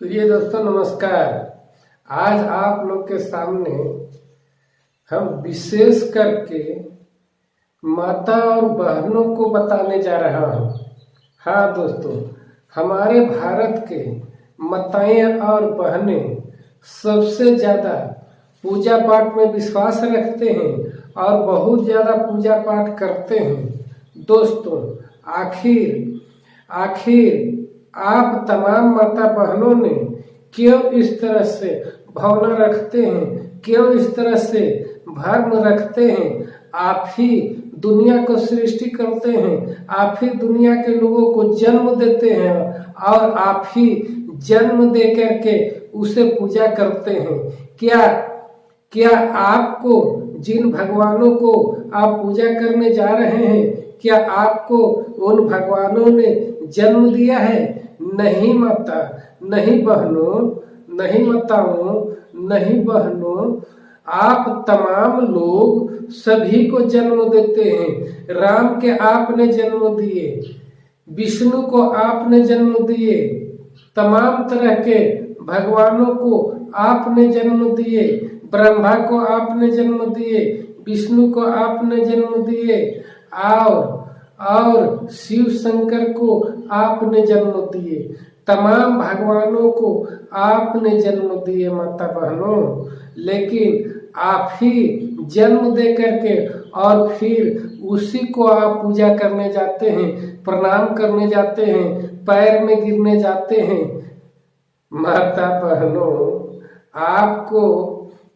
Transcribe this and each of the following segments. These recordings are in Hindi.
प्रिय दोस्तों नमस्कार। आज आप लोग के सामने हम विशेष करके माता और बहनों को बताने जा रहा हूँ। हाँ दोस्तों, हमारे भारत के माताएं और बहनें सबसे ज़्यादा पूजा पाठ में विश्वास रखते हैं और बहुत ज़्यादा पूजा पाठ करते हैं। दोस्तों आखिर आप तमाम माता बहनों ने क्यों इस तरह से भावना रखते हैं, क्यों इस तरह से भर्म रखते हैं? आप ही दुनिया को सृष्टि करते हैं, आप ही दुनिया के लोगों को जन्म देते हैं और आप ही जन्म दे करके उसे पूजा करते हैं। क्या आपको जिन भगवानों को आप पूजा करने जा रहे हैं, क्या आपको उन भगवानों ने जन्म दिया है? नहीं माता, नहीं बहनों, नहीं माताओं, नहीं बहनों, आप तमाम लोग सभी को जन्म देते हैं। राम के आपने जन्म दिए, विष्णु को आपने जन्म दिए, तमाम तरह के भगवानों को आपने जन्म दिए, ब्रह्मा को आपने जन्म दिए, विष्णु को आपने जन्म दिए और शिव शंकर को आपने जन्म दिए। तमाम भगवानों को आपने जन्म दिए माता बहनों, लेकिन आप ही जन्म दे करके और फिर उसी को आप पूजा करने जाते हैं, प्रणाम करने जाते हैं, पैर में गिरने जाते हैं। माता बहनों, आपको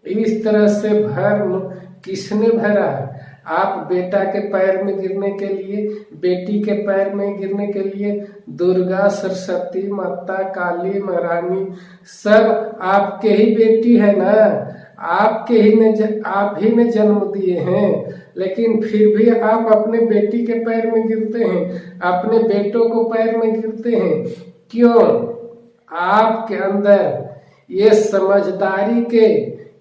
इस तरह से भर्म किसने भरा? आप बेटा के पैर में गिरने के लिए, बेटी के पैर में गिरने के लिए दुर्गा, सरस्वती माता, काली, महारानी सब आपके ही बेटी है ना, आप ही ने जन्म दिए हैं। लेकिन फिर भी आप अपने बेटी के पैर में गिरते हैं, अपने बेटों को पैर में गिरते हैं। क्यों? आपके अंदर ये समझदारी के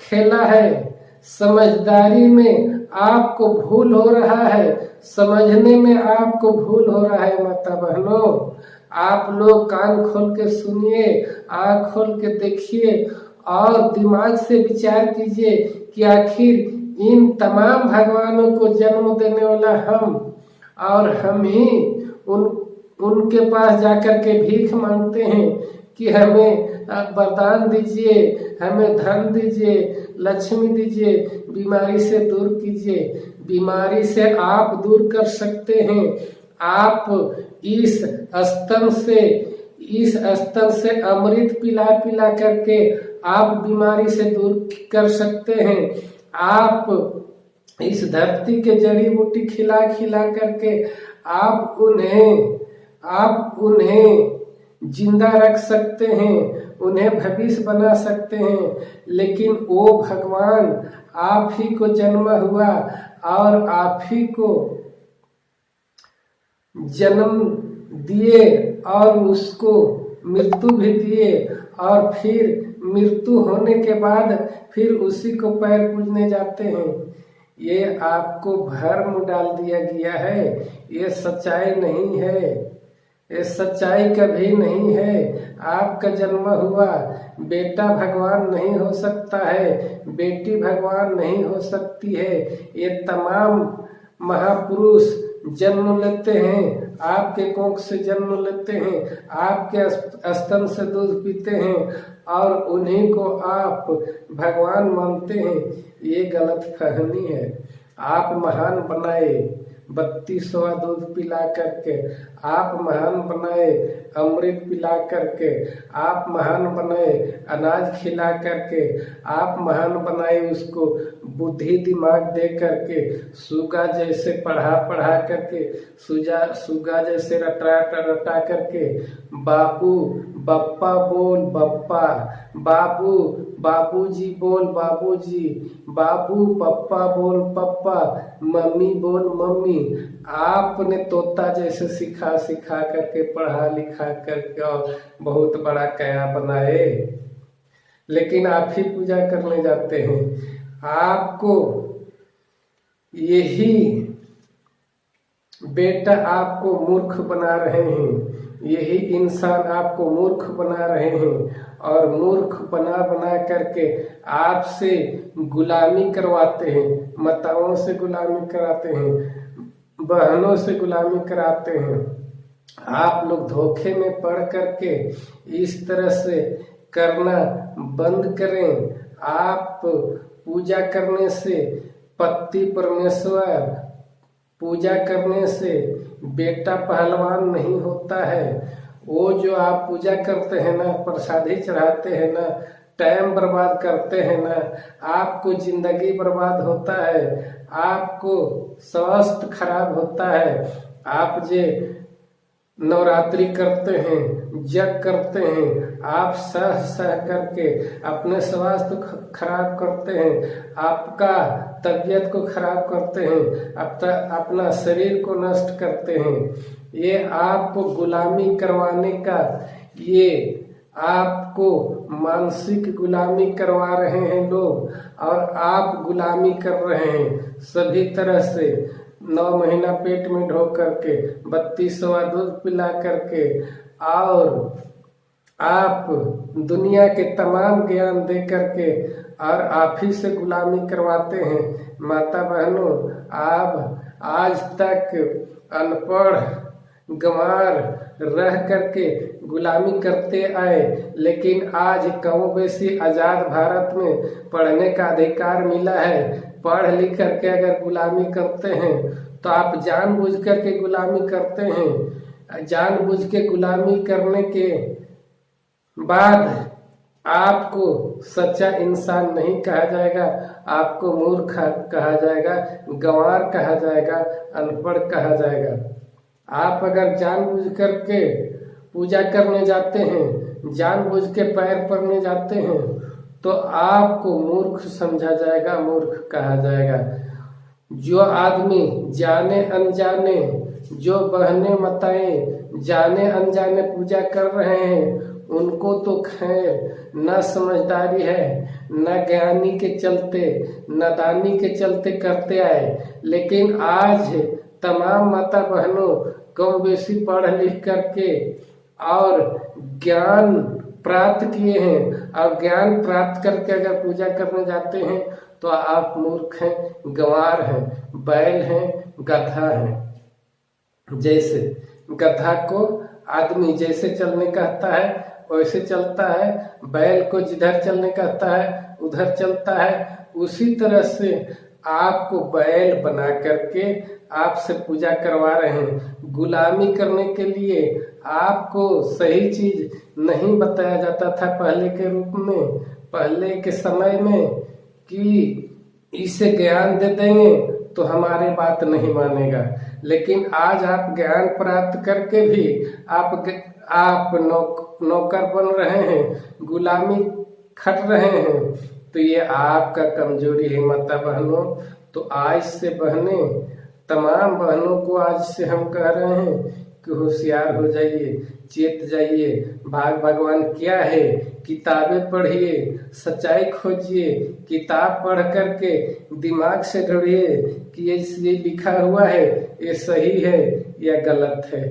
खेला है, समझदारी में आपको भूल हो रहा है, समझने में आपको भूल हो रहा है। माता बहनों, आप लोग कान खोल के सुनिए, आँख खोल के देखिए और दिमाग से विचार कीजिए कि आखिर इन तमाम भगवानों को जन्म देने वाला हम और हम ही उनके पास जाकर के भीख मांगते हैं कि हमें वरदान दीजिए, हमें धन दीजिए, लक्ष्मी दीजिए, बीमारी से दूर कीजिए। बीमारी से आप दूर कर सकते हैं। आप इस स्तन से अमृत पिला पिला करके आप बीमारी से दूर कर सकते हैं। आप इस धरती के जड़ी बूटी खिला खिला करके आप उन्हें जिंदा रख सकते हैं, उन्हें भविष्य बना सकते हैं। लेकिन वो भगवान आप ही को जन्म हुआ और आप ही को जन्म दिए और उसको मृत्यु भी दिए और फिर मृत्यु होने के बाद फिर उसी को पैर पूजने जाते हैं। ये आपको भ्रम डाल दिया गया है, ये सच्चाई नहीं है, ये सच्चाई कभी नहीं है। आपका जन्म हुआ, बेटा भगवान नहीं हो सकता है, बेटी भगवान नहीं हो सकती है। ये तमाम महापुरुष जन्म लेते हैं, आपके कोख से जन्म लेते हैं, आपके स्तन से दूध पीते हैं और उन्हीं को आप भगवान मानते हैं। ये गलत फहमी है। आप महान बनाए 32वां दूध पिला करके, आप महान बनाए अमृत पिला करके, आप महान बनाए अनाज खिला करके, आप महान बनाए उसको बुद्धि दिमाग दे करके, सुगा जैसे पढ़ा करके, सुगा जैसे रटा करके, बाबू बप्पा बोल बप्पा, बाबू बाबूजी बोल बाबूजी, बाबू पप्पा बोल पप्पा, मम्मी बोल मम्मी। आपने तोता जैसे सिखा करके, पढ़ा लिखा करके और बहुत बड़ा कया बनाए, लेकिन आप ही पूजा करने जाते हैं। आपको यही बेटा आपको मूर्ख बना रहे हैं, यही इंसान आपको मूर्ख बना रहे हैं और मूर्ख बना बना करके आपसे गुलामी करवाते हैं, माताओं से गुलामी कराते हैं, बहनों से गुलामी कराते हैं। आप लोग धोखे में पड़ करके इस तरह से करना बंद करें। आप पूजा करने से पति परमेश्वर, पूजा करने से बेटा पहलवान नहीं होता है। वो जो आप पूजा करते हैं ना, प्रसादी चढ़ाते हैं ना, टाइम बर्बाद करते हैं ना, आपको जिंदगी बर्बाद होता है, आपको स्वास्थ्य खराब होता है। आप जे नवरात्रि करते हैं, जग करते हैं, आप सह सह करके अपने स्वास्थ्य खराब करते हैं, आपका तबीयत को खराब करते हैं, अपना शरीर को नष्ट करते हैं। ये आपको गुलामी करवाने का, ये आपको मानसिक गुलामी करवा रहे हैं लोग, और आप गुलामी कर रहे हैं सभी तरह से। 9 महीना पेट में ढो करके, 32वां दूध पिला करके, और आप दुनिया के तमाम ज्ञान दे करके और आप ही से गुलामी करवाते हैं। माता बहनों, आप आज तक अनपढ़ गंवार रह करके गुलामी करते आए, लेकिन आज कम बेशी आजाद भारत में पढ़ने का अधिकार मिला है। पढ़ लिख करके अगर गुलामी करते हैं तो आप जानबूझ करके गुलामी करते हैं। जानबूझ के गुलामी करने के बाद आपको सच्चा इंसान नहीं कहा जाएगा, आपको मूर्ख कहा जाएगा, गंवार कहा जाएगा, अनपढ़ कहा जाएगा। आप अगर जानबूझ करके पूजा करने जाते हैं, जानबूझ के पैर पड़ने जाते हैं, तो आपको मूर्ख समझा जाएगा, मूर्ख कहा जाएगा। जो आदमी जाने अनजाने, जो बहने मताएं जाने अनजाने पूजा कर रहे हैं, उनको तो खैर न समझदारी है, न ज्ञानी के चलते, न दानी के चलते करते आए। लेकिन आज तमाम माता बहनों कम बेशी पढ़ लिख करके और ज्ञान प्राप्त किए हैं, और ज्ञान प्राप्त करके अगर पूजा करने जाते हैं तो आप मूर्ख हैं, गंवार हैं, बैल हैं, गधा हैं। जैसे गधा को आदमी जैसे चलने कहता है वैसे चलता है, बैल को जिधर चलने कहता है उधर चलता है। उसी तरह से आपको बैल बना करके आपसे पूजा करवा रहे हैं, गुलामी करने के लिए। आपको सही चीज नहीं बताया जाता था पहले के रूप में, पहले के समय में, कि इसे ज्ञान दे देंगे तो हमारे बात नहीं मानेगा। लेकिन आज आप ज्ञान प्राप्त करके भी आप नौकर बन रहे हैं, गुलामी खट रहे हैं, तो ये आपका कमजोरी है माता बहनों। तो आज से बहनें, तमाम बहनों को आज से हम कह रहे हैं कि होशियार हो जाइए, चेत जाइए। भगवान क्या है, किताबें पढ़िए, सच्चाई खोजिए, किताब पढ़ करके दिमाग से ढूंढिए कि ये लिखा हुआ है ये सही है या गलत है।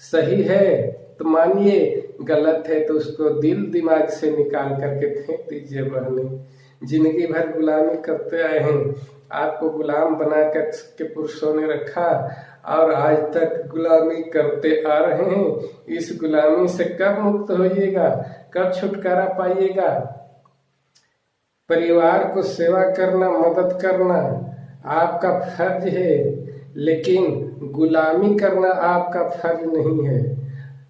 सही है तो मानिए, गलत है तो उसको दिल दिमाग से निकाल करके फेंक दीजिए। बहने, जिंदगी भर गुलामी करते आए हैं, आपको गुलाम बना कर के पुरुषों ने रखा और आज तक गुलामी करते आ रहे हैं। इस गुलामी से कब मुक्त होइएगा, कब छुटकारा पाइएगा? परिवार को सेवा करना, मदद करना आपका फर्ज है, लेकिन गुलामी करना आपका फर्ज नहीं है।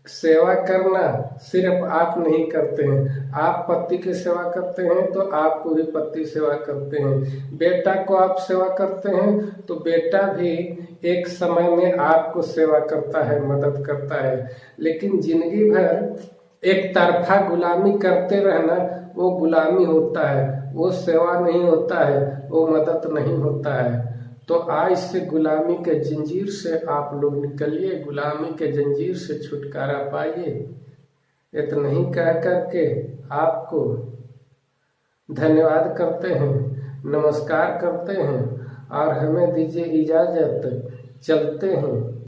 सेवा करना सिर्फ आप नहीं करते हैं, आप पति की सेवा करते हैं तो आपको भी पति सेवा करते हैं। बेटा को आप सेवा करते हैं तो बेटा भी एक समय में आपको सेवा करता है, मदद करता है। लेकिन जिंदगी भर एक तरफा गुलामी करते रहना, वो गुलामी होता है, वो सेवा नहीं होता है, वो मदद नहीं होता है। तो आज से गुलामी के जंजीर से आप लोग निकलिए, गुलामी के जंजीर से छुटकारा पाइए। इतना ही कह करके आपको धन्यवाद करते हैं, नमस्कार करते हैं और हमें दीजिए इजाजत, चलते हैं।